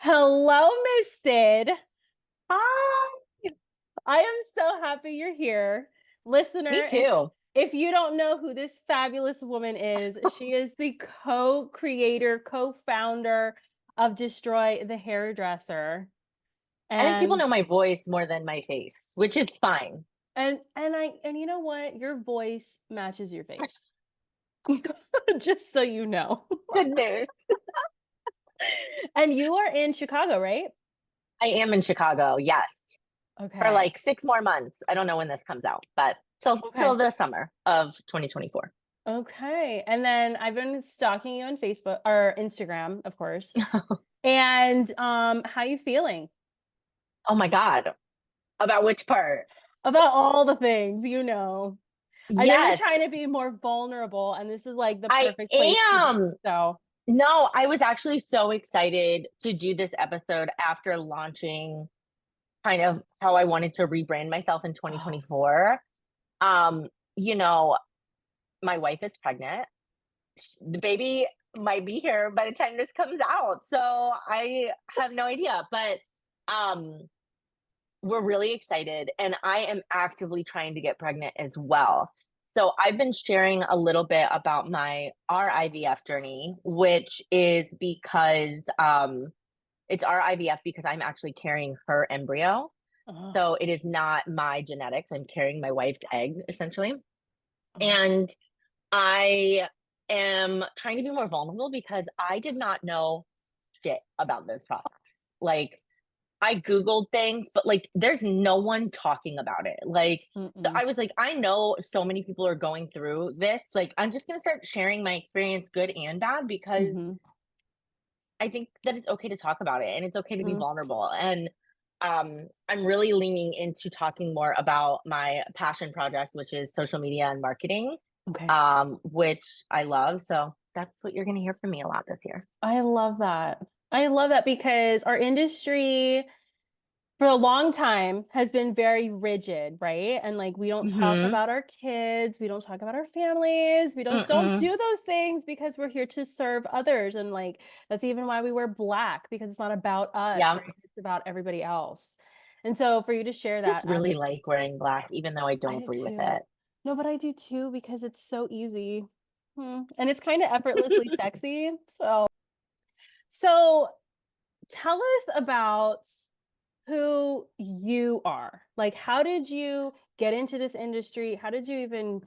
Hello, Miss Cyd. Hi. I am so happy you're here. Me Listener, too. if you don't know who this fabulous woman is, she is the co-creator, co-founder of Destroy the Hairdresser. I think people And know my voice more than my face, which is fine. and you know what? Your voice matches your face. Just so you know. Good news. And you are in Chicago, right? I am in Chicago, yes, for Okay. like 6 more months. I don't know when this comes out, but till Okay. the summer of 2024. Okay. And then I've been stalking you on Facebook or Instagram, of course. And how you feeling Oh my God. About which part? about all the things, you know. I know you're Yes, trying to be more vulnerable, and this is like the I perfect place to do am. so. No, I was actually so excited to do this episode after launching kind of how I wanted to rebrand myself in Oh, 2024. Um, you know, my wife is pregnant. The baby might be here by the time this comes out. So I have no idea, but um we're really excited and I am actively trying to get pregnant as well. So I've been sharing a little bit about our IVF journey, which is because it's our IVF because I'm actually carrying her embryo. oh, So it is not my genetics. I'm carrying my wife's egg essentially. oh. And I am trying to be more vulnerable because I did not know shit about this process. Like, I Googled things, but like, there's no one talking about it. Like, so Mm-mm. I was like, I know so many people are going through this. Like, I'm just going to start sharing my experience, good and bad, because Mm-hmm. I think that it's okay to talk about it and it's okay to be Mm. vulnerable. And I'm really leaning into talking more about my passion projects, which is social media and marketing, Okay. which I love. So that's what you're going to hear from me a lot this year. I love that. I love that because our industry for a long time has been very rigid, right? And like we don't talk Mm-hmm. about our kids, we don't talk about our families, we don't Mm-mm. do those things because we're here to serve others. And like that's even why we wear black because it's not about us, Yeah. right? It's about everybody else. And so for you to share Just that, really like wearing black, even though I I don't do agree with too. it. No, but I do too because it's so easy. And it's kind of effortlessly sexy. So tell us about who you are. Like, how did you get into this industry? How did you even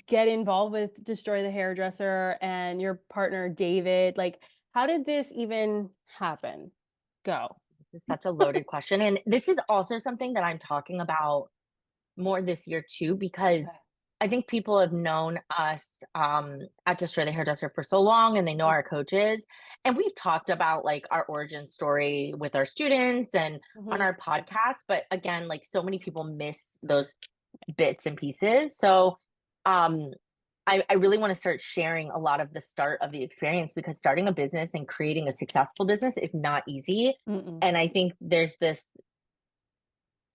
get involved with Destroy the Hairdresser and your partner, David? Like, how did this even happen? Go. It's such a loaded question. And this is also something that I'm talking about more this year too, because Okay. I think people have known us at Destroy the Hairdresser for so long and they know our coaches. And we've talked about like our origin story with our students and on Mhm. our podcast. But again, like so many people miss those bits and pieces. So um, I really want to start sharing a lot of the start of the experience because starting a business and creating a successful business is not easy. Mm-mm. And I think there's this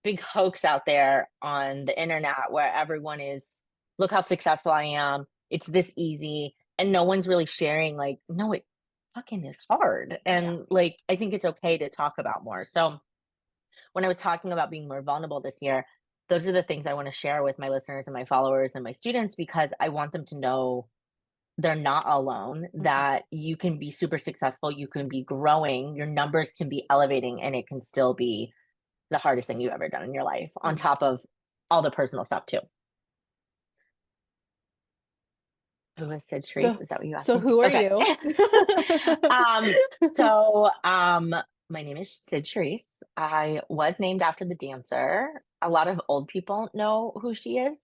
big hoax out there on the internet where everyone is, look how successful I am. It's this easy. And no one's really sharing, like, no, it fucking is hard. Yeah. And like, I think it's okay to talk about more. So when I was talking about being more vulnerable this year, those are the things I want to share with my listeners and my followers and my students because I want them to know they're not alone, Mhm. that you can be super successful, you can be growing, your numbers can be elevating, and it can still be the hardest thing you've ever done in your life, on Mm. top of all the personal stuff too. Who is Cyd Charisse? So, Is that what you asked so me? who are Okay. you? So my name is Cyd Charisse. I was named after the dancer. A lot of old people know who she is.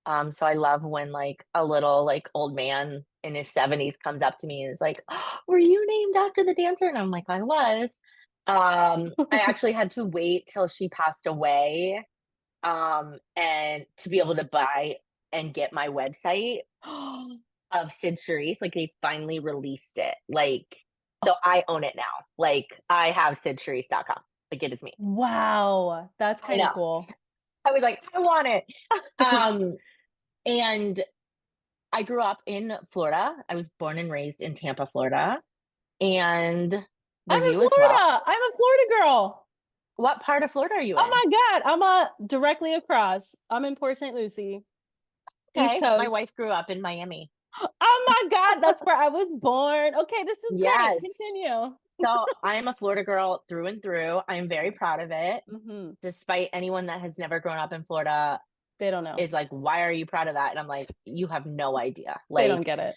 So I love when like a little like old man in his 70s comes up to me and is like, oh, were you named after the dancer? And I'm like, I was. I actually had to wait till she passed away and to be able to buy and get my website of Cyd Charisse. Like they finally released it. Like, so I own it now. Like I have cydcharisse.com. Like it is me. Wow, that's I kind of know. cool. I was like, I want it. Um, and I grew up in Florida. I was born and raised in Tampa, Florida. And Were I'm in you as well? Florida. I'm a Florida girl. What part of Florida are you Oh in? my God. Directly across. I'm in Port St. Lucie, East Okay, my Coast. wife grew up in Miami. Oh my God. That's where I was born. Okay, this is great. Yes. Continue. So I am a Florida girl through and through. I am very proud of it. Hmm. Despite anyone that has never grown up in Florida They don't know. is like, why are you proud of that? And I'm like, you have no idea. They don't Like, get it.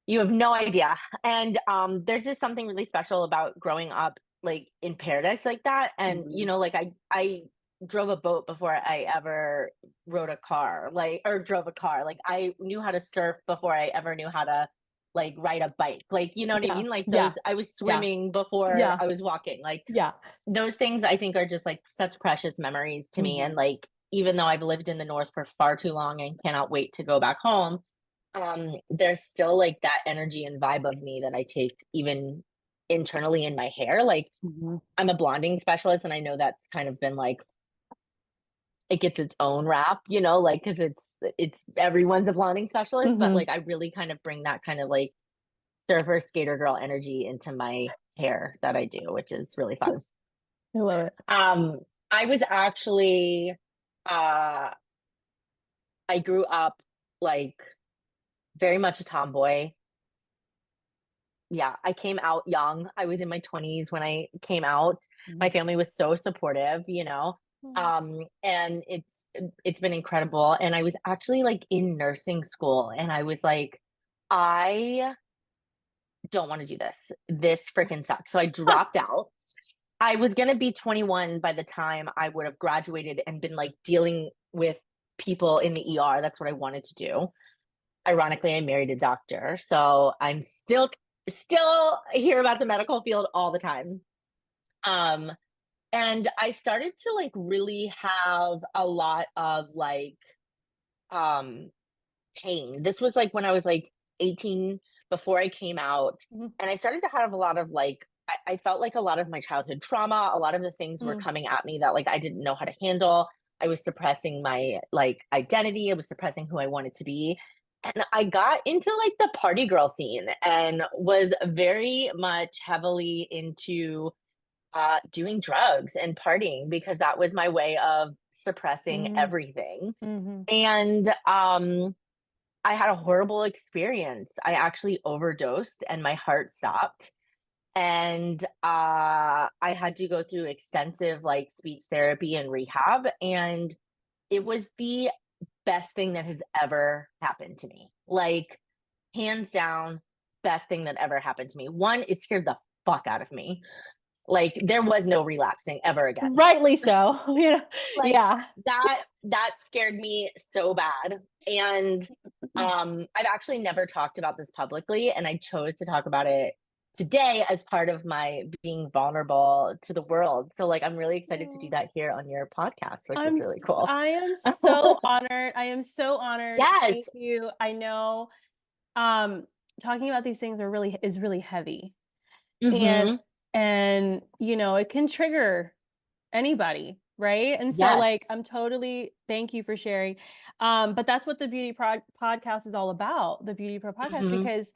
you have no idea. And there's just something really special about growing up like in paradise like that. And Mhm. like I drove a boat before I ever rode a car, like or drove a car. Like I knew how to surf before I ever knew how to like ride a bike. Like, you know what I Yeah. mean? Like Yeah. those I was Yeah. swimming before Yeah. I was walking. Like Yeah. those things I think are just like such precious memories to me. And Hmm. like even though I've lived in the north for far too long and cannot wait to go back home, there's still like that energy and vibe of me that I take even internally in my hair. Like Hmm. I'm a blonding specialist, and I know that's kind of been like it gets its own rap, like because it's everyone's a blonding specialist, but Hmm. like I really kind of bring that kind of like surfer skater girl energy into my hair that I do, which is really fun. I love it. Um, I was actually uh I grew up like very much a tomboy. Yeah, I came out young. I was in my 20s when I came out. My Mhm. family was so supportive, and it's been incredible. And I was actually like in nursing school, and I was like, I don't want to do this. This freaking sucks. So I dropped out. I was gonna be 21 by the time I would have graduated and been like dealing with people in the ER. That's what I wanted to do. Ironically, I married a doctor, so I'm still hear about the medical field all the time. Um, and I started to like really have a lot of like um pain. This was like when I was like 18 before I came out, Mhm. and I started to have a lot of like I felt like a lot of my childhood trauma, a lot of the things were Mhm. coming at me that like I didn't know how to handle. I was suppressing my like identity, I was suppressing who I wanted to be. And I got into like the party girl scene and was very much heavily into doing drugs and partying because that was my way of suppressing Mhm. everything. Mhm. And I had a horrible experience. I actually overdosed and my heart stopped. And I had to go through extensive like speech therapy and rehab. And it was the best thing that has ever happened to me. Like, hands down, best thing that ever happened to me. One, it scared the fuck out of me. Like, there was no relapsing ever again. Rightly so. Like Yeah. that scared me so bad. And I've actually never talked about this publicly, and I chose to talk about it today as part of my being vulnerable to the world. So like I'm really excited to do Oh, that here on your podcast, which is I'm really cool. I am so honored. I am so honored. Thank Yes. you. I know um talking about these things is really heavy. And Mhm. it can trigger anybody, right? And so like Yes. I'm totally thank you for sharing. But that's what the podcast is all about, the Beauty Pro podcast, Mhm. because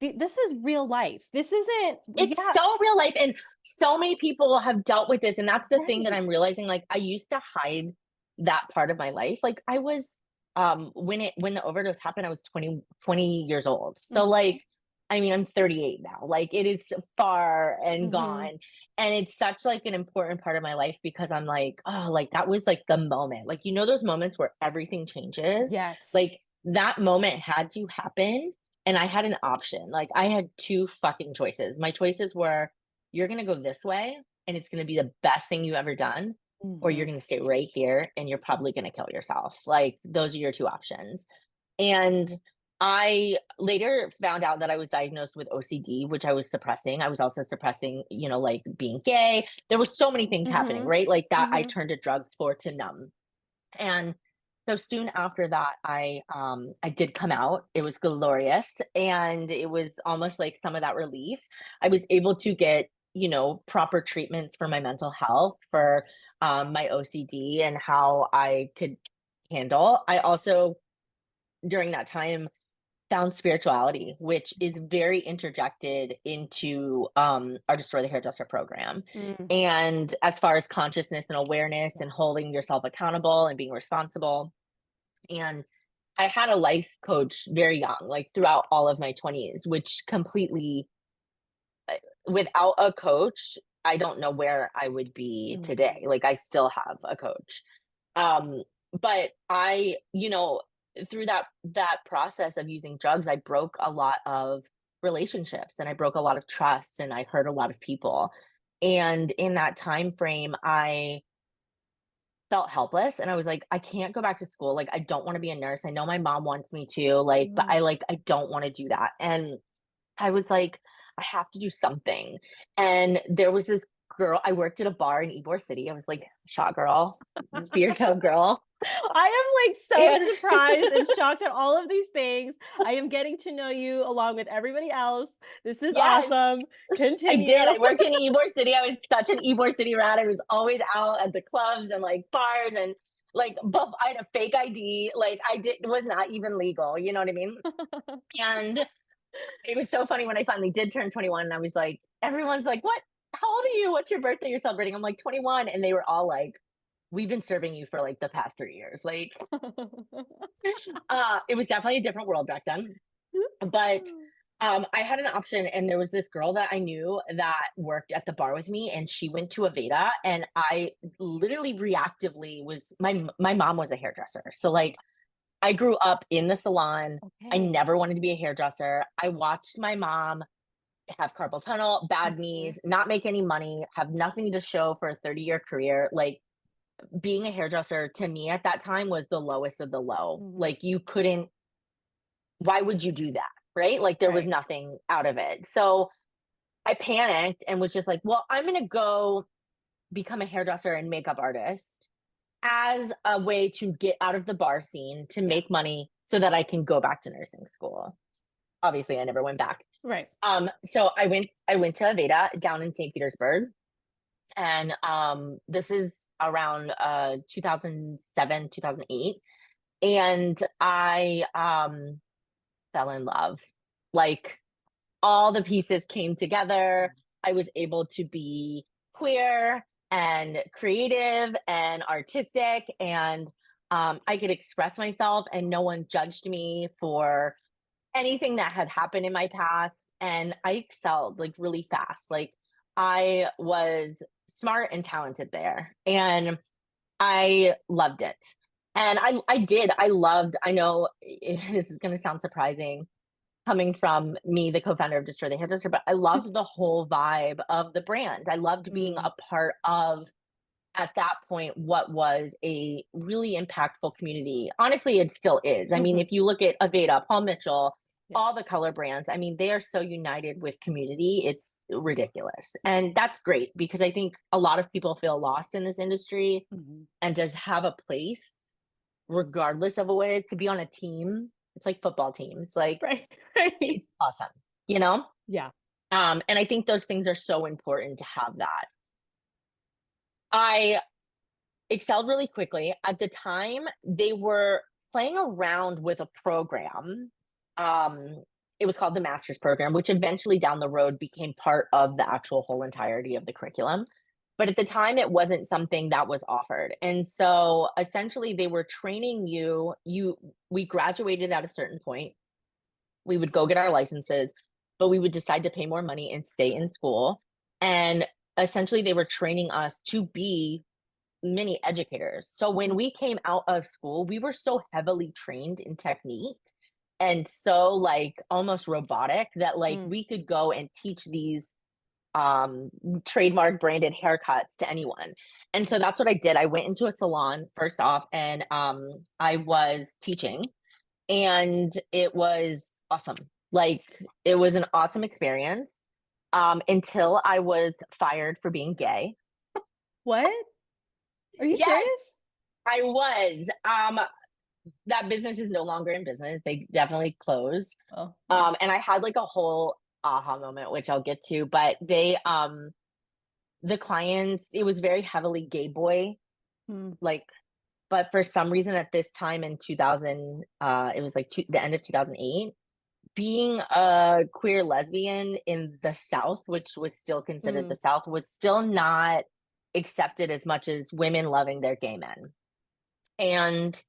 this is real life. This isn't It's yeah, so real life, and so many people have dealt with this, and that's the thing that right. I'm realizing, like, I used to hide that part of my life. Like, I was, when the overdose happened, I was 20 years old. So, Mhm. like, I mean, I'm 38 now. Like, it is far and Mhm. gone, and it's such, like, an important part of my life because I'm like, "Oh, like, that was, like, the moment." Like, those moments where everything changes? Yes. Like, that moment had to happen, and I had an option. Like I had two fucking choices. My choices were you're going to go this way and it's going to be the best thing you've ever done, or you're Mhm. going to stay right here and you're probably going to kill yourself. Like those are your two options. And I later found out that I was diagnosed with OCD, which I was suppressing. I was also suppressing, like being gay. There were so many things happening, Mhm. right? Like that I Mhm. turned to drugs for to numb. And so soon after that, I did come out. It was glorious, and it was almost like some of that relief. I was able to get proper treatments for my mental health, for my OCD, and how I could handle. I also during that time found spirituality, which is very interjected into our Destroy the Hairdresser program. Mm, And as far as consciousness and awareness yeah. and holding yourself accountable and being responsible. And I had a life coach very young, like throughout all of my 20s, which completely, without a coach, I don't know where I would be Mhm. today. Like I still have a coach. Um, but through that process of using drugs, I broke a lot of relationships and I broke a lot of trust and I hurt a lot of people. And in that time frame, I felt helpless and I was like, I can't go back to school. Like I don't want to be a nurse. I know my mom wants me to, like, but Mm. I don't want to do that. And I was like, I have to do something. And there was this girl, I worked at a bar in Ybor City. I was like, shot girl, beer tub girl. I am like so And surprised and shocked at all of these things. I am getting to know you along with everybody else. This is yes, awesome. I did. Continue. I worked in Ybor City. I was such an Ybor City rat. I was always out at the clubs and like bars and like, but I had a fake ID. Like I did, it was not even legal. You know what I mean? And it was so funny when I finally did turn 21 and I was like, everyone's like, what? How old are you? What's your birthday you're celebrating? I'm like 21. And they were all like, we've been serving you for like the past 3 years. Like, it was definitely a different world back then. But I had an option, and there was this girl that I knew that worked at the bar with me, and she went to Aveda, and I literally reactively was my mom was a hairdresser, so like I grew up in the salon. I Okay. never wanted to be a hairdresser. I watched my mom have carpal tunnel, bad Mhm. knees, not make any money, have nothing to show for a 30-year career. Like being a hairdresser to me at that time was the lowest of the low. Mhm. Like you couldn't, why would you do that? Right? Like there was Right. nothing out of it. So I panicked and was just like, well, I'm going to go become a hairdresser and makeup artist as a way to get out of the bar scene to Yeah. make money so that I can go back to nursing school. Obviously, I never went back. Right. So I went to Aveda down in St. Petersburg, and this is around 2007, 2008, and I fell in love. Like all the pieces came together. I was able to be queer and creative and artistic, and I could express myself, and no one judged me for anything that had happened in my past. And I excelled like really fast. Like I was smart and talented there, and I loved it. And I loved, I know this is going to sound surprising coming from me, the co-founder of Destroy the Hairdresser, but I loved the whole vibe of the brand. I loved being Mm. a part of, at that point, what was a really impactful community. Honestly, it still is. I mean, Mhm. if you look at Aveda, Paul Mitchell, Yeah. all the color brands, I mean, they are so united with community. It's ridiculous. And that's great because I think a lot of people feel lost in this industry Mhm. and just have a place, regardless of what it is, to be on a team. It's like football team. It's like, Right. Right. it's awesome, you know? Yeah. And I think those things are so important to have that. I excelled really quickly. At the time, they were playing around with a program. Um, it was called the master's program, which eventually down the road became part of the actual whole entirety of the curriculum. But at the time, it wasn't something that was offered. And so essentially they were training we graduated at a certain point. We would go get our licenses, but we would decide to pay more money and stay in school. And essentially they were training us to be mini educators. So when Mhm. we came out of school, we were so heavily trained in technique and so like almost robotic that like Mm. we could go and teach these trademark branded haircuts to anyone. And so that's what I did. I went into a salon first off, and I was teaching, and it was awesome. Like it was an awesome experience until I was fired for being gay. What? Are you Yes, serious? I was. That business is no longer in business. They definitely closed. Oh, yeah. And I had like a whole aha moment, which I'll get to, but the clients, it was very heavily gay boy, Mm. like, but for some reason at this time in 2000, it was like the end of 2008. being a queer lesbian in the South, which was still considered the Mm. South, was still not accepted as much as women loving their gay men. And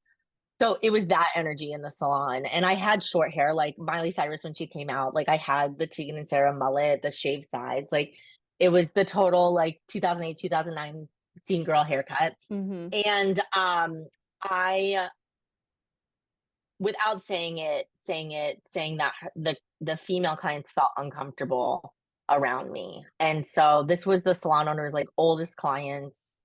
so it was that energy in the salon. And I had short hair, like Miley Cyrus when she came out. Like I had the Tegan and Sarah mullet, the shaved sides. Like it was the total like 2008, 2009 teen girl haircut. Mhm. And I, without saying that the female clients felt uncomfortable around me. And so this was the salon owner's like oldest clients.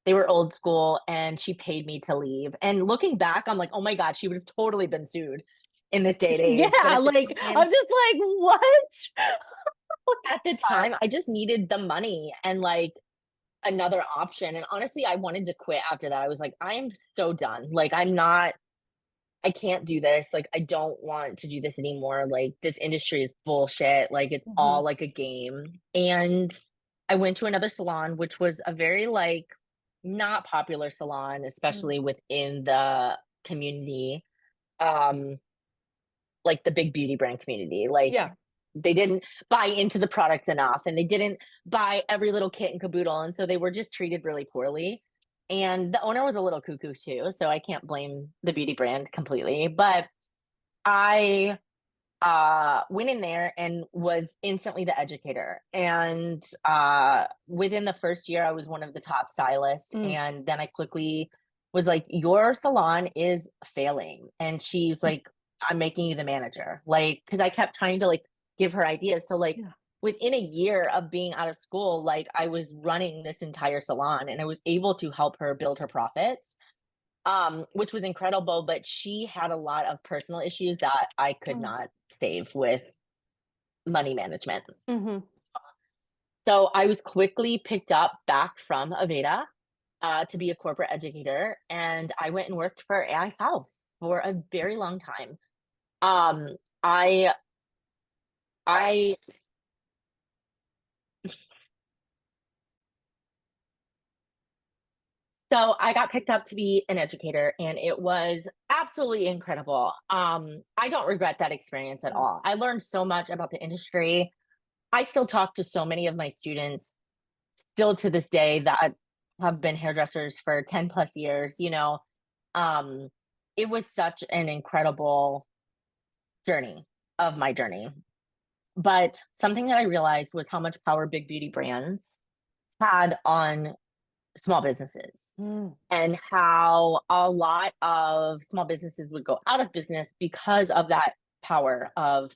They were old school and she paid me to leave. And looking back, I'm like, oh my God, she would have totally been sued in this day and age. But Yeah, like, I'm just like, "What?" at the time, I just needed the money and like another option. And honestly, I wanted to quit after that. I was like, I am so done. Like, I can't do this. Like, I don't want to do this anymore. Like, this industry is bullshit. Like, it's all Mhm, like a game. And I went to another salon, which was a very like not popular salon, mm. especially within the community. Um, like the big beauty brand community. Like Yeah. they didn't buy into the product enough and they didn't buy every little kit and caboodle. And so they were just treated really poorly. And the owner was a little cuckoo too. So I can't blame the beauty brand completely. But I went in there and was instantly the educator. And within the first year, I was one of the top stylists. Mm. And then I quickly was like, your salon is failing. And she's like, I'm making you the manager. Like, because I kept trying to like give her ideas. So like Yeah. within a year of being out of school, like I was running this entire salon and I was able to help her build her profits, which was incredible. But she had a lot of personal issues that I could Oh. not save with money management. Mhm. So I was quickly picked up back from Aveda to be a corporate educator, and I went and worked for AI South for a very long time. Um, I I So I got picked up to be an educator and it was absolutely incredible. I don't regret that experience at Yeah. all. I learned so much about the industry. I still talk to so many of my students still to this day that have been hairdressers for 10 plus years, you know. Um, it was such an incredible journey of my journey. But something that I realized was how much power big beauty brands had on small businesses Mm. and how a lot of small businesses would go out of business because of that power of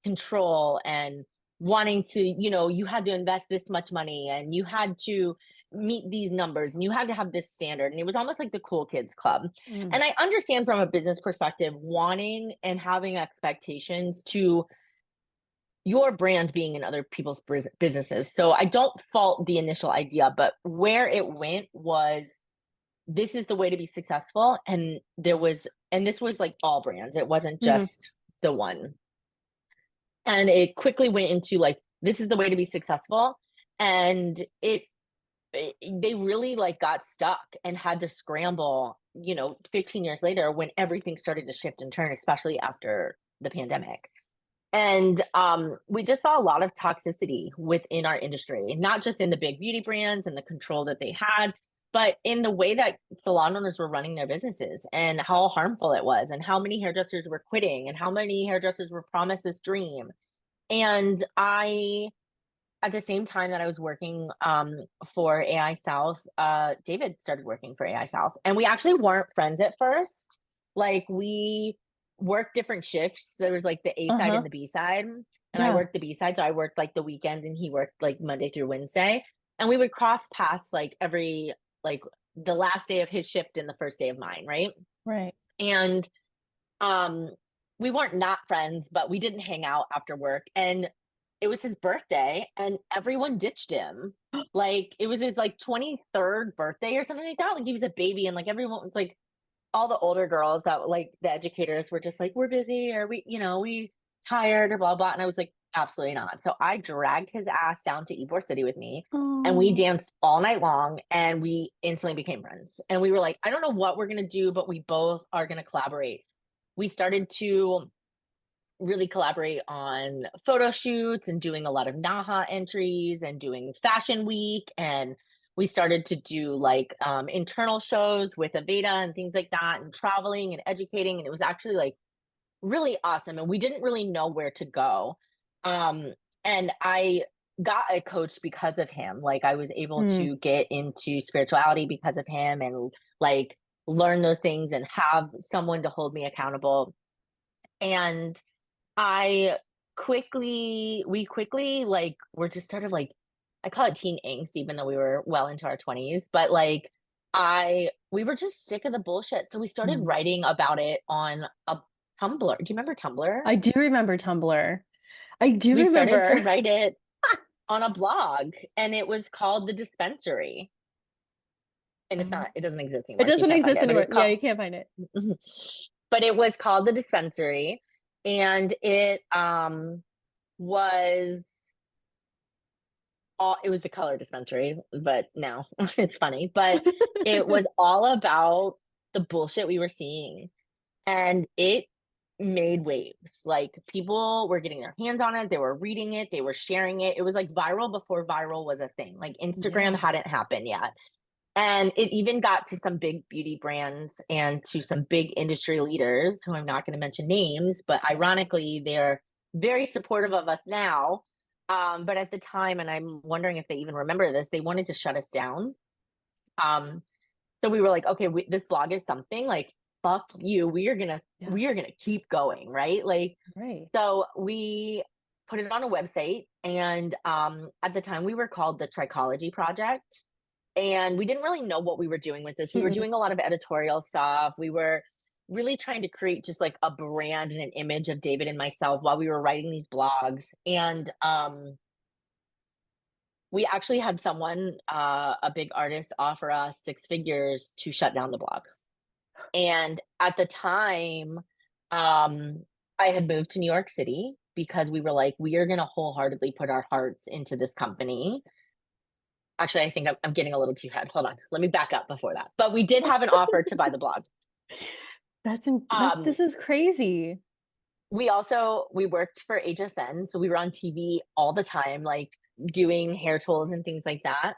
control and wanting to, you know, you had to invest this much money and you had to meet these numbers and you had to have this standard. And it was almost like the cool kids club. Mm. And I understand from a business perspective, wanting and having expectations to your brand being in other people's businesses. So I don't fault the initial idea, but where it went was this is the way to be successful. And this was like all brands, it wasn't Mhm. just the one. And it quickly went into like, this is the way to be successful. And they really like got stuck and had to scramble, you know, 15 years later when everything started to shift and turn, especially after the pandemic. And we just saw a lot of toxicity within our industry, not just in the big beauty brands and the control that they had, but in the way that salon owners were running their businesses and how harmful it was, and how many hairdressers were quitting, and how many hairdressers were promised this dream. And at the same time that I was working for AI South, David started working for AI South. And we actually weren't friends at first. Like we worked different shifts. There was like the A side and Uh-huh. the B side. And I Yeah. worked the B side. So I worked like the weekends and he worked like Monday through Wednesday. And we would cross paths like like the last day of his shift and the first day of mine. Right. Right. And um, we weren't not friends, but we didn't hang out after work. And it was his birthday, and everyone ditched him. Like it was his like 23rd birthday or something like that. Like he was a baby, and like everyone was like all the older girls that like the educators were just like, we're busy or we, you know, we tired or blah blah. And I was like, absolutely not. So I dragged his ass down to Ybor City with me. And we Oh. danced all night long and we instantly became friends. And we were like, I don't know what we're gonna do, but we both are gonna collaborate. We started to really collaborate on photo shoots and doing a lot of NAHA entries and doing fashion week. And we started to do like internal shows with Aveda and things like that, and traveling and educating. And it was actually like really awesome. And we didn't really know where to go. And I got a coach because of him. Like I was able Mm. to get into spirituality because of him, and like learn those things and have someone to hold me accountable. And I we quickly like were just sort of like, I call it teen angst, even though we were well into our 20s, but like we were just sick of the bullshit. So we started Mm. writing about it on a Tumblr. Do you remember Tumblr? I do remember Tumblr. I do We started to remember. write it on a blog, and it was called The Dispensary. And Um, it doesn't exist it anymore, so you doesn't can't find exist it, but anymore. it's Yeah, called, you can't find it. but it was called The Dispensary. And it was it was the color dispensary, but now it's funny. But it was all about the bullshit we were seeing. And it made waves. Like people were getting their hands on it, they were reading it, they were sharing it. It was like viral before viral was a thing. Like Instagram Yeah. hadn't happened yet. And it even got to some big beauty brands and to some big industry leaders who I'm not going to mention names, but ironically, they're very supportive of us now. But at the time, and I'm wondering if they even remember this, they wanted to shut us down. Um, so we were like, okay, this blog is something like, fuck you. Yeah. We are gonna keep going, right? Like, Right. so we put it on a website, and at the time we were called the Trichology Project, and we didn't really know what we were doing with this. We were Mm-mm. doing a lot of editorial stuff. We were really trying to create just like a brand and an image of David and myself while we were writing these blogs. And we actually had someone, a big artist, offer us six figures to shut down the blog. And at the time, I had moved to New York City because we were like, we are going to wholeheartedly put our hearts into this company. Actually, I think I'm getting a little too ahead. Hold on. Let me back up before that. But we did have an offer to buy the blog. This is crazy. We worked for HSN, so we were on TV all the time, like doing hair tools and things like that.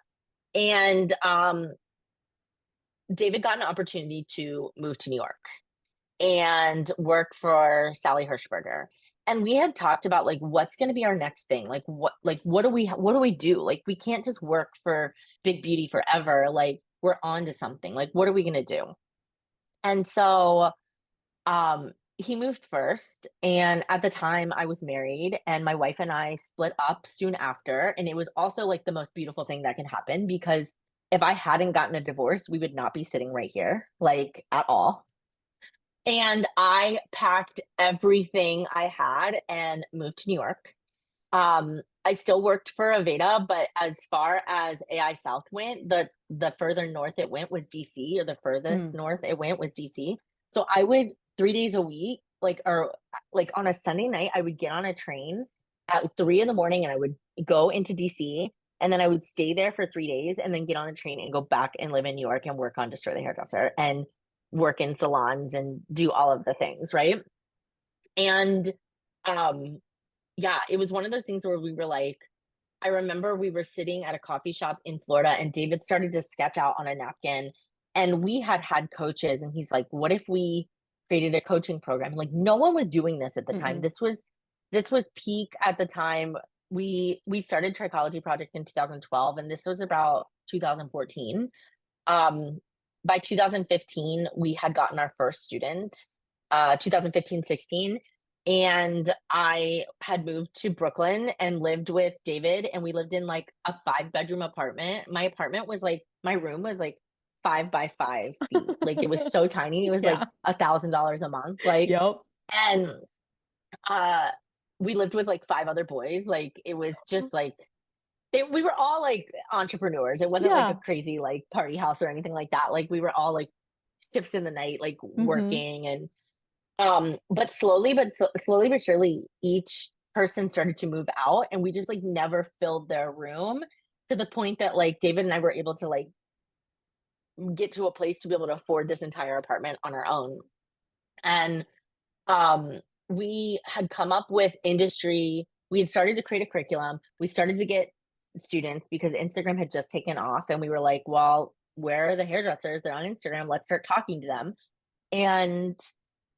And David got an opportunity to move to New York and work for Sally Hirschberger. And we had talked about like what's going to be our next thing. Like what do we do? Like we can't just work for Big Beauty forever. Like we're on to something. Like what are we going to do? And so he moved first, and at the time I was married, and my wife and I split up soon after, and it was also like the most beautiful thing that can happen, because if I hadn't gotten a divorce, we would not be sitting right here, like at all. And I packed everything I had and moved to New York. I still worked for Aveda, but as far as AI South went, the further north it went was DC, or the furthest Mm. north it went was DC. So I would 3 days a week, like, or like on a Sunday night, I would get on a train at 3 in the morning, and I would go into DC, and then I would stay there for 3 days and then get on a train and go back and live in New York and work on Destroy the Hairdresser and work in salons and do all of the things, right? And um yeah, it was one of those things where we were like, I remember we were sitting at a coffee shop in Florida, and David started to sketch out on a napkin, and we had had coaches, and he's like, what if we created a coaching program? Like no one was doing this at the time. Mm-mm. This was peak at the time. We started Trichology Project in 2012, and this was about 2014. By 2015 we had gotten our first student, 2015-16, and I had moved to Brooklyn and lived with David, and we lived in like a 5 bedroom apartment. My room was like 5 by 5 feet. Like it was so tiny. It was like Yeah. $1,000 a month. Like, Yep. and uh we lived with like five other boys. Like it was just like we were all like entrepreneurs. It wasn't like a Yeah. crazy like party house or anything like that. Like we were all like ships in the night, like Hmm. working. And but slowly but surely, each person started to move out, and we just like never filled their room, to the point that like David and I were able to like get to a place to be able to afford this entire apartment on our own. And we had come up with we had started to create a curriculum. We started to get students because Instagram had just taken off, and we were like, well, where are the hairdressers? They're on Instagram. Let's start talking to them. And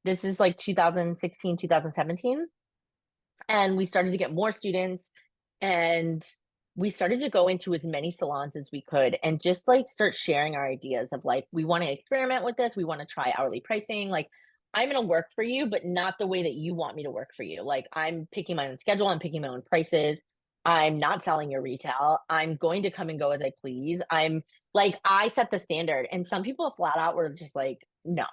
this is like 2016, 2017. And we started to get more students, and we started to go into as many salons as we could and just like start sharing our ideas of like, we want to experiment with this. We want to try hourly pricing. Like, I'm going to work for you, but not the way that you want me to work for you. Like, I'm picking my own schedule. I'm picking my own prices. I'm not selling your retail. I'm going to come and go as I please. I'm like, I set the standard. And some people flat out were just like, no,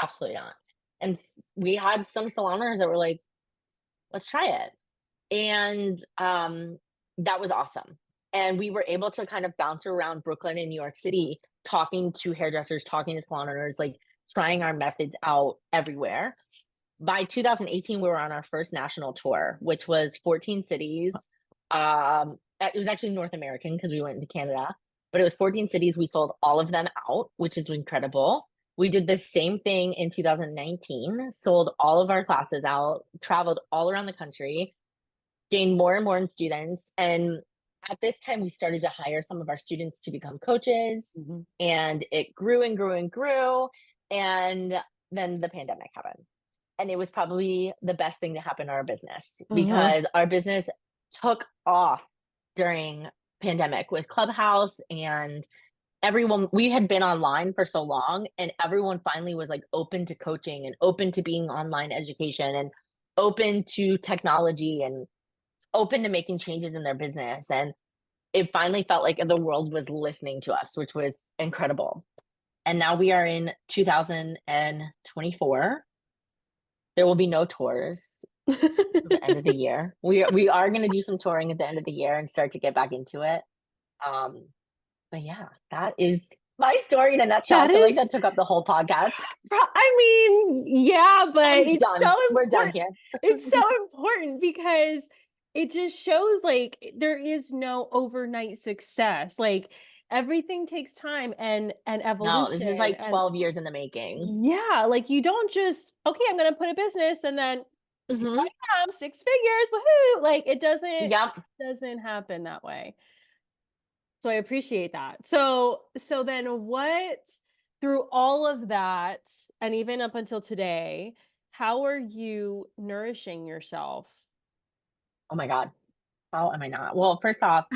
absolutely not. And we had some salon owners that were like, let's try it. And that was awesome. And we were able to kind of bounce around Brooklyn and New York City, talking to hairdressers, talking to salon owners, like trying our methods out everywhere. By 2018, we were on our first national tour, which was 14 cities. It was actually North American because we went into Canada, but it was 14 cities. We sold all of them out, which is incredible. We did the same thing in 2019, sold all of our classes out, traveled all around the country, gained more and more in students. And at this time, we started to hire some of our students to become coaches, Mhm. and it grew and grew and grew. And then the pandemic happened. And it was probably the best thing to happen to our business Uh-huh. because our business took off during pandemic with Clubhouse, and everyone, we had been online for so long, and everyone finally was like open to coaching and open to being online education and open to technology and open to making changes in their business. And it finally felt like the world was listening to us, which was incredible. And now we are in 2024. There will be no tours at the end of the year. We are going to do some touring at the end of the year and start to get back into it. Um, but yeah, that is my story in a nutshell. I That feel like that is took up the whole podcast. I mean, yeah, but I'm it's so done. We're done important. here. It's so important because it just shows like there is no overnight success. Like everything takes time and No, this is evolution like and 12 years in the making. yeah, like you don't just okay, I'm gonna put a business and then here Hmm. I am, six figures, woohoo! Like it Yep. doesn't happen that way. So I appreciate that. So then what through all of that and even up until today, how are you nourishing yourself? Oh my God. How am I not? Well, first off,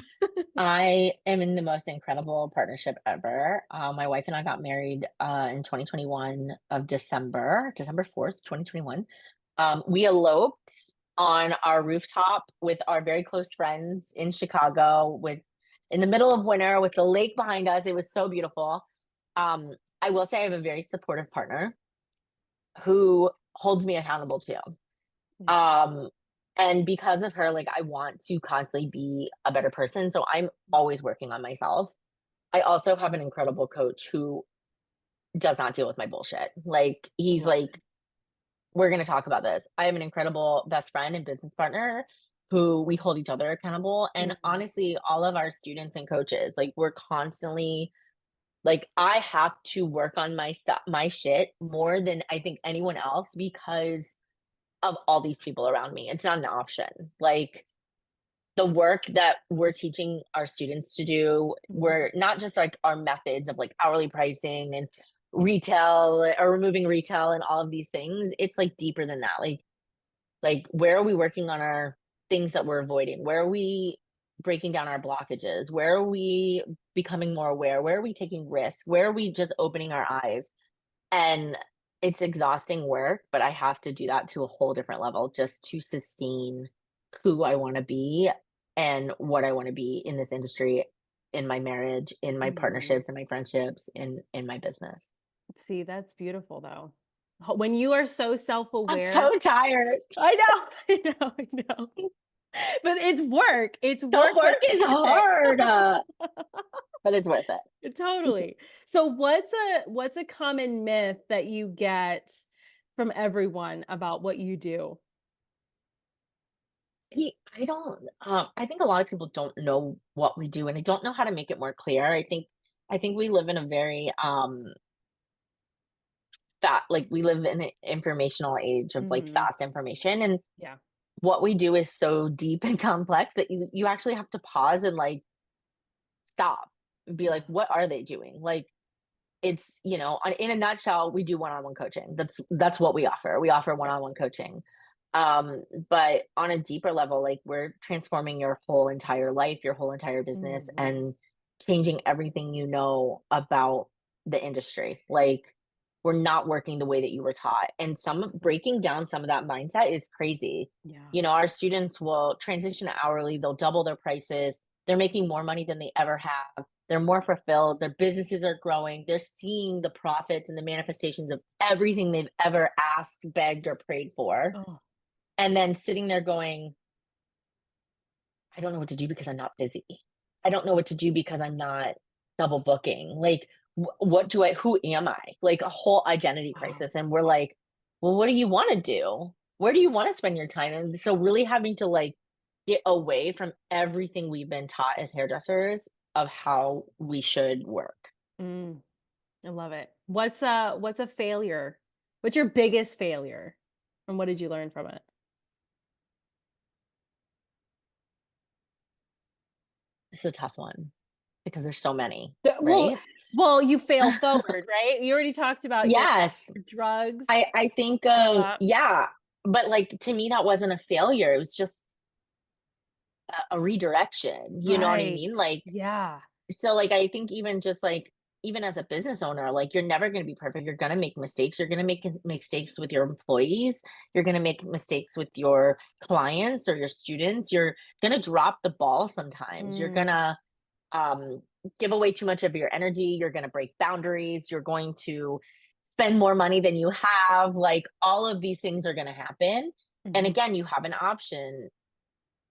I am in the most incredible partnership ever. My wife and I got married in 2021 of December 4th, 2021. We eloped on our rooftop with our very close friends in Chicago with in the middle of winter with the lake behind us. It was so beautiful. Um, I will say I have a very supportive partner who holds me accountable too. Yes. Um, and because of her, like I want to constantly be a better person. So I'm always working on myself. I also have an incredible coach who does not deal with my bullshit. Like I he's love like, we're gonna talk about this. I have an incredible best friend and business partner who we hold each other accountable. it. And Mhm. honestly, all of our students and coaches, like we're constantly like I have to work on my stuff, my shit more than I think anyone else because of all these people around me. It's not an option. Like the work that we're teaching our students to do, Mhm. we're not just like our methods of like hourly pricing and retail or removing retail and all of these things. It's like deeper than that. Like where are we working on our things that we're avoiding? Where are we breaking down our blockages? Where are we becoming more aware? Where are we taking risks? Where are we just opening our eyes? And it's exhausting work, but I have to do that to a whole different level just to sustain who I want to be and what I want to be in this industry, in my marriage, in my Mhm. partnerships, in my friendships, in my business. See, that's beautiful though. When you are so I'm self-aware, so tired. I know, I know. But it's work. It's The work, but work it's is worth it. hard, but it's worth it. Totally. So what's a common myth that you get from everyone about what you do? I don't. I think a lot of people don't know what we do, and they don't know how to make it more clear. I think we live in a very like we live in an informational age of like Mhm. fast information, and Yeah. what we do is so deep and complex that you actually have to pause and like stop and be like, Yeah. what are they doing? Like, it's, in a nutshell, we do one-on-one coaching. That's what we offer. We offer Yeah. one-on-one coaching. But on a deeper level, like we're transforming your whole entire life, your whole entire business, Mhm. and changing everything you know about the industry. Like, we're not working the way that you were taught. And some breaking down some of that mindset is crazy. Yeah. Our students will transition to hourly, they'll double their prices, they're making more money than they ever have, they're more fulfilled, their businesses are growing, they're seeing the profits and the manifestations of everything they've ever asked, begged, or prayed for. Oh, And then sitting there going, I don't know what to do because I'm not busy. I don't know what to do because I'm not double booking. Like, what do who am I? Like a whole identity wow. crisis. And we're like, well, what do you want to do? Where do you want to spend your time? And so, really having to like get away from everything we've been taught as hairdressers of how we should work. Mm, I love it. What's a failure? What's your biggest failure? And what did you learn from it? It's a tough one because there's so many, The well right? well, you fail forward, right? You already talked about your Yes. drugs I think and all that. yeah, but like to me that wasn't a failure. It was just a redirection. You know what I Right. mean? Like, Yeah. so like I think even just like even as a business owner, like you're never going to be perfect. You're going to make mistakes. You're going to make mistakes with your employees. You're going to make mistakes with your clients or your students. You're going to drop the ball sometimes. You're going Mm, to um give away too much of your energy. You're going to break boundaries. You're going to spend more money than you have. Like all of these things are going to happen. And mhm. again, you have an option.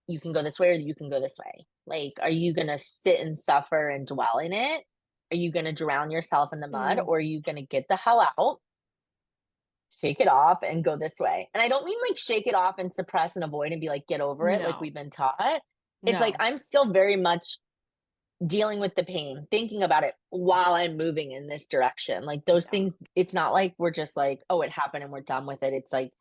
You can go this way or you can go this way. Like, are you going to sit and suffer and dwell in it? Are you going to drown yourself in the mud, Mm, or are you going to get the hell out, shake it off, and go this way? And I don't mean like shake it off and suppress and avoid and be like, get over it, like no. we've been taught. It's like No. I'm still very much dealing with the pain, thinking about it while I'm moving in this direction. Like those Yeah. things, it's not like we're just like, oh, it happened and we're done with it. It's like,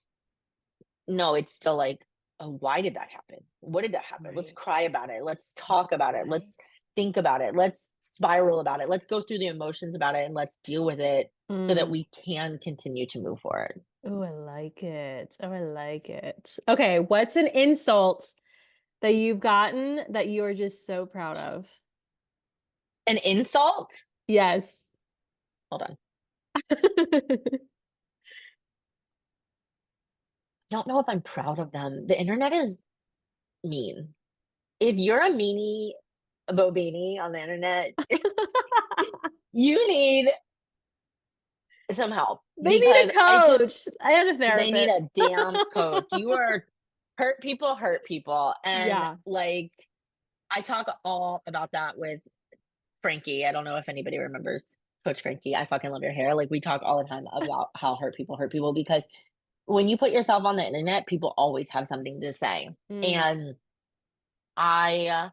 no, it's still like, oh, why did that happen? What did that happen? Let's Right. cry about it. Let's talk about it. Right. Let's think about it. Let's spiral about it. Let's go through the emotions about it and let's deal with it so that Mm. we can continue to move forward. Ooh, I like it. Oh, I like it. Okay, what's an insult that you've gotten that you are just so proud of? An insult? Yes. Hold on. I don't know if I'm proud of them. The internet is mean. If you're a meanie, a bobini on the internet, you need some help They need because a I just coach. I had a they need therapist. a damn coach. You are hurt people. And Yeah. like I talk all about that with Frankie. I don't know if anybody remembers Coach Frankie. I fucking love your hair. Like we talk all the time about how hurt people because when you put yourself on the internet, people always have something to say. Mm, And I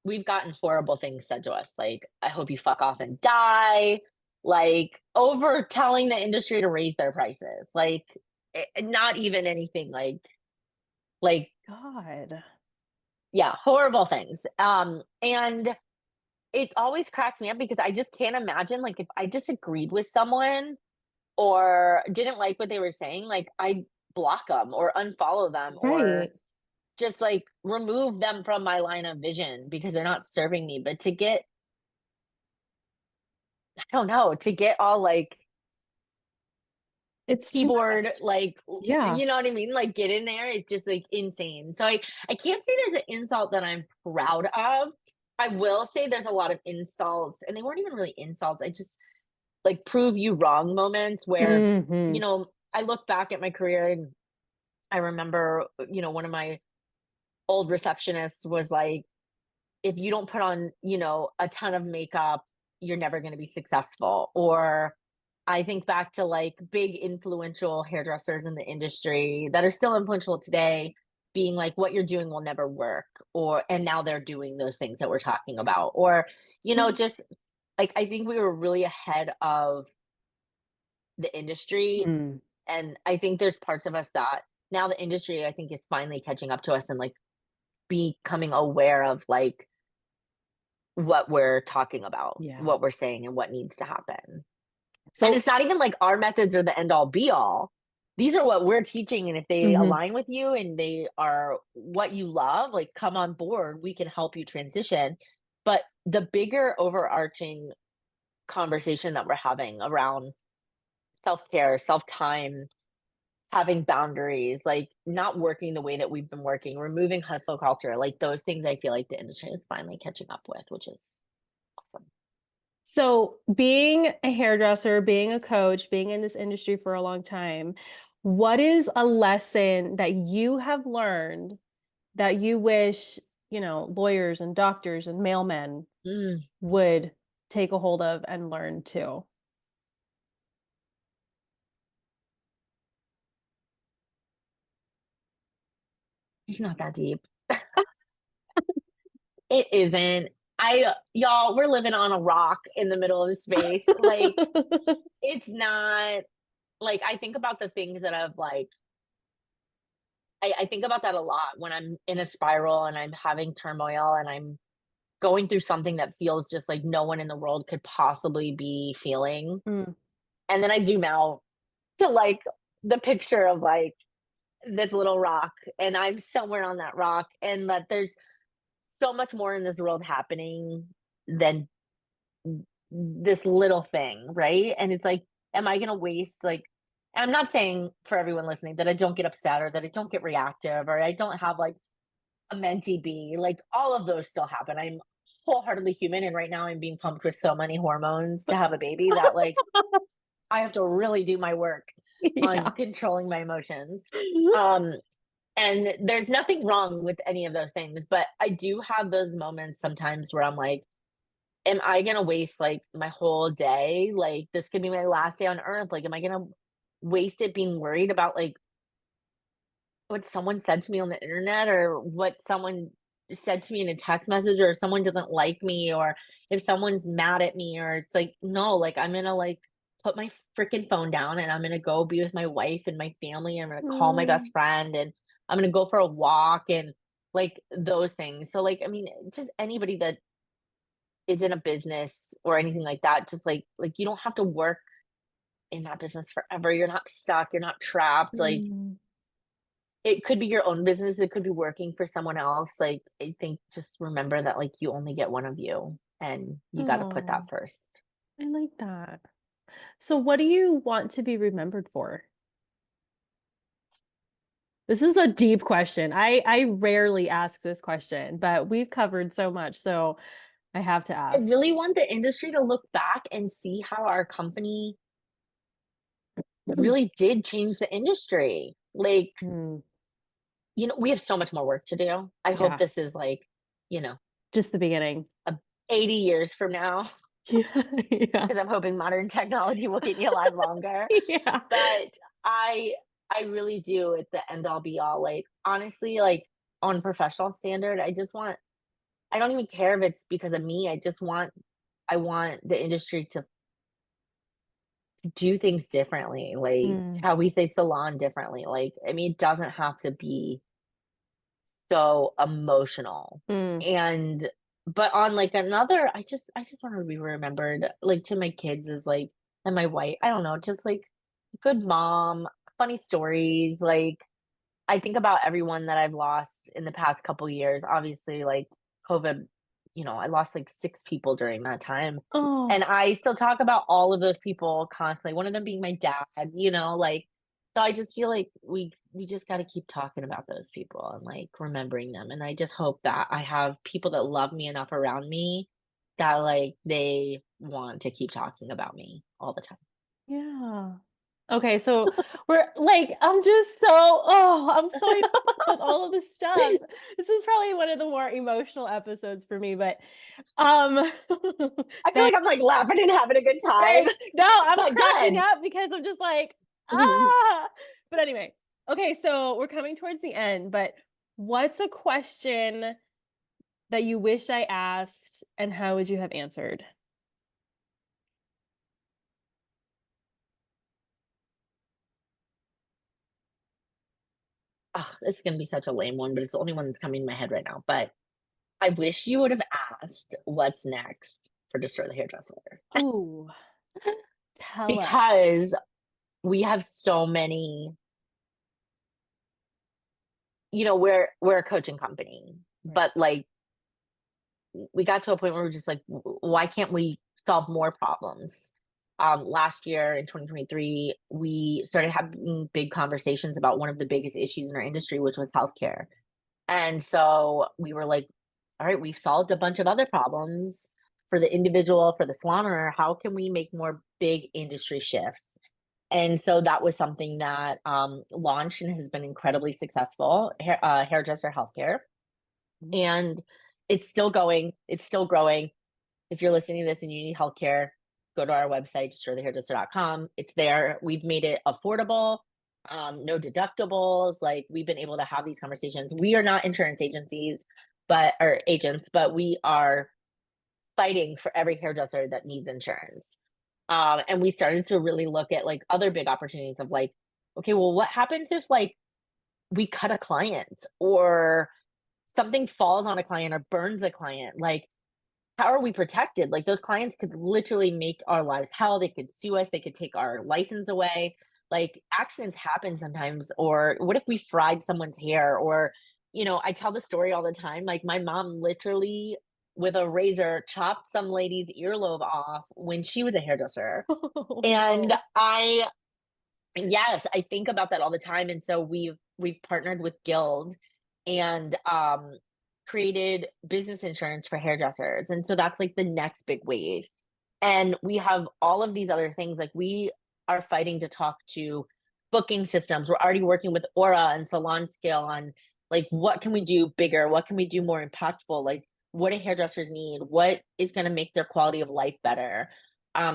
we've gotten horrible things said to us like I hope you fuck off and die, like over telling the industry to raise their prices, like not even anything like God. yeah, horrible things. And it always cracks me up because I just can't imagine like if I disagreed with someone or didn't like what they were saying, like I block them or unfollow them or Right. just like remove them from my line of vision because they're not serving me. But to get, I don't know, to get all like It's too keyboard, much. like, Yeah. you know what I mean? Like get in there. It's just like insane. So I can't say there's an insult that I'm proud of. I will say there's a lot of insults and they weren't even really insults. I just like prove you wrong moments where, Mhm. I look back at my career and I remember, one of my old receptionists was like, if you don't put on, a ton of makeup, you're never going to be successful. Or I think back to like big influential hairdressers in the industry that are still influential today being like what you're doing will never work and now they're doing those things that we're talking about or just like I think we were really ahead of the industry. Mm, And I think there's parts of us that now the industry, I think, is finally catching up to us and like becoming aware of like what we're talking about, yeah. what we're saying, and what needs to happen. And So it's not even like our methods are the end all be all. These are what we're teaching. And if they mhm, align with you and they are what you love, like come on board, we can help you transition. But the bigger overarching conversation that we're having around self care, self time, having boundaries, like not working the way that we've been working, removing hustle culture, like those things I feel like the industry is finally catching up with, which is awesome. so being a hairdresser, being a coach, being in this industry for a long time, what is a lesson that you have learned that you wish, lawyers and doctors and mailmen Mm, would take a hold of and learn too? it's not that deep. It isn't. Y'all, we're living on a rock in the middle of space. Like, it's not like I think about the things that I've like, I think about that a lot when I'm in a spiral and I'm having turmoil and I'm going through something that feels just like no one in the world could possibly be feeling. Mm, And then I zoom out to like the picture of like this little rock and I'm somewhere on that rock and that there's so much more in this world happening than this little thing, right? And it's like, am I going to waste like, I'm not saying for everyone listening that I don't get upset or that I don't get reactive or I don't have like a mentee bee, like all of those still happen. I'm wholeheartedly human. And right now I'm being pumped with so many hormones to have a baby that like I have to really do my work on yeah. controlling my emotions. Um, and there's nothing wrong with any of those things, but I do have those moments sometimes where I'm like, am I gonna waste like my whole day? Like this could be my last day on earth. Like, am I gonna waste it being worried about like what someone said to me on the internet or what someone said to me in a text message or if someone doesn't like me or if someone's mad at me or it's like no, like I'm gonna like put my freaking phone down and I'm gonna go be with my wife and my family. I'm gonna call my best Mm, friend and I'm gonna go for a walk and like those things. So like I mean just anybody that is in a business or anything like that, just like you don't have to work in that business forever. You're not stuck, you're not trapped. Like mm, it could be your own business, it could be working for someone else. Like I think just remember that like you only get one of you and you got to put oh, that first. I like that. So what do you want to be remembered for? This is a deep question. I rarely ask this question, but we've covered so much, so I have to I ask. really want the industry to look back and see how our company really did change the industry. Like, Mm, we have so much more work to do. I hope yeah, this is like, you know, just the beginning. a 80 years from now Yeah, yeah, because I'm hoping modern technology will keep me alive longer. yeah. But I I really do at the end all be all. Like honestly, like on professional standard, I don't even care if it's because of me. I want the industry to do things differently, like Mm, how we say salon differently. Like, I mean, it doesn't have to be so emotional. mm, And but on like another, I just want to be remembered like to my kids is like and my wife, I don't know, just like good mom, funny stories. Like I think about everyone that I've lost in the past couple years. Obviously, like COVID, I lost like 6 people during that time. And oh, I still talk about all of those people constantly, one of them being my dad, like so I just feel like we just got to keep talking about those people and like remembering them. And I just hope that I have people that love me enough around me that like they want to keep talking about me all the time. yeah. Okay, so we're like, I'm so emotional with all of this stuff. This is probably one of the more emotional episodes for me, but um I feel thank like I'm like laughing and having a good time, thanks. No, I'm but cracking good. up because I'm just like, Mhm. ah. But anyway, okay, so we're coming towards the end, but what's a question that you wish I asked and how would you have answered? this is gonna be such a lame one, but it's the only one that's coming to my head right now. But I wish you would have asked what's next for Destroy the Hairdresser. Oh, tell us. Because we have so many, we're a coaching company, Right. but like we got to a point where we're just like, why can't we solve more problems? Last year in 2023, we started having big conversations about one of the biggest issues in our industry, which was healthcare. And so we were like, all right, we've solved a bunch of other problems for the individual, for the salon owner. How can we make more big industry shifts? And so that was something that launched and has been incredibly successful, hairdresser healthcare. Mm. And it's still going, it's still growing. If you're listening to this and you need healthcare, go to our website, destroythehairdresser.com. It's there. We've made it affordable, no deductibles. Like we've been able to have these conversations. We are not insurance agencies, or agents, but we are fighting for every hairdresser that needs insurance. And we started to really look at like other big opportunities of like, okay, well, what happens if like we cut a client or something falls on a client or burns a client? Like, how are we protected? Like those clients could literally make our lives hell. They could sue us. They could take our license away. Like accidents happen sometimes. Or what if we fried someone's hair? Or, I tell the story all the time. Like my mom literally with a razor chopped some lady's earlobe off when she was a hairdresser. Oh, And no. yes, I think about that all the time. And so we've partnered with Guild and created business insurance for hairdressers. And so that's like the next big wave. And we have all of these other things. Like we are fighting to talk to booking systems. We're already working with Aura and Salon Scale on like what can we do bigger? What can we do more impactful? Like what do hairdressers need? What is going to make their quality of life better?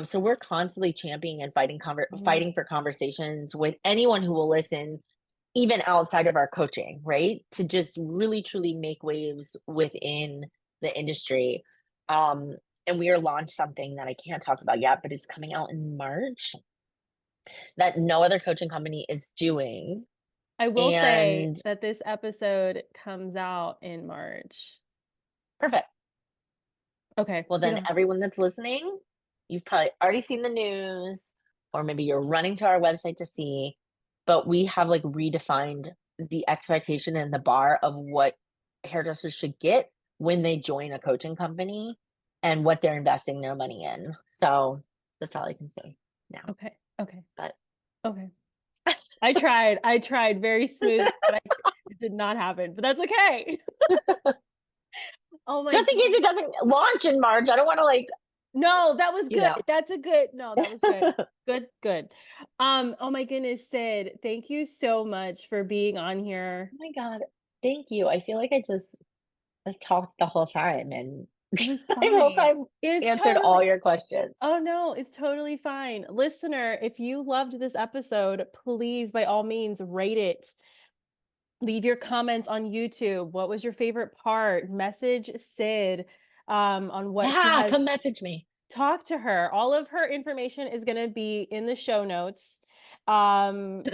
So we're constantly championing and Mm. fighting for conversations with anyone who will listen, even outside of our coaching, right? To just really truly make waves within the industry. Um, and we are launched something that I can't talk about yet, but it's coming out in March that no other coaching company is doing. I will say And that this episode comes out in March. perfect. Okay, Well, we then don't. everyone that's listening, you've probably already seen the news, or maybe you're running to our website to see, but we have like redefined the expectation and the bar of what hairdressers should get when they join a coaching company and what they're investing their money in. So that's all I can say now. Okay, okay, But okay. I tried very smooth, but it did not happen, but that's okay. Oh my just in case goodness. it doesn't launch in March, I don't want to like, No, that was you good. know. That's a good, no, that was good. Oh Good, good. Oh my goodness, Cyd, thank you so much for being on here. my God. Thank you. I feel like I just talked the whole time and It was I hope fine. I've It's answered all totally, your questions. oh no, it's totally fine. Listener, if you loved this episode, please, by all means, rate it. Leave your comments on YouTube. What was your favorite part? Message Cyd on what she Yeah, has. come message me. Talk to her. All of her information is going to be in the show notes. And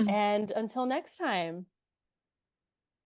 until next time.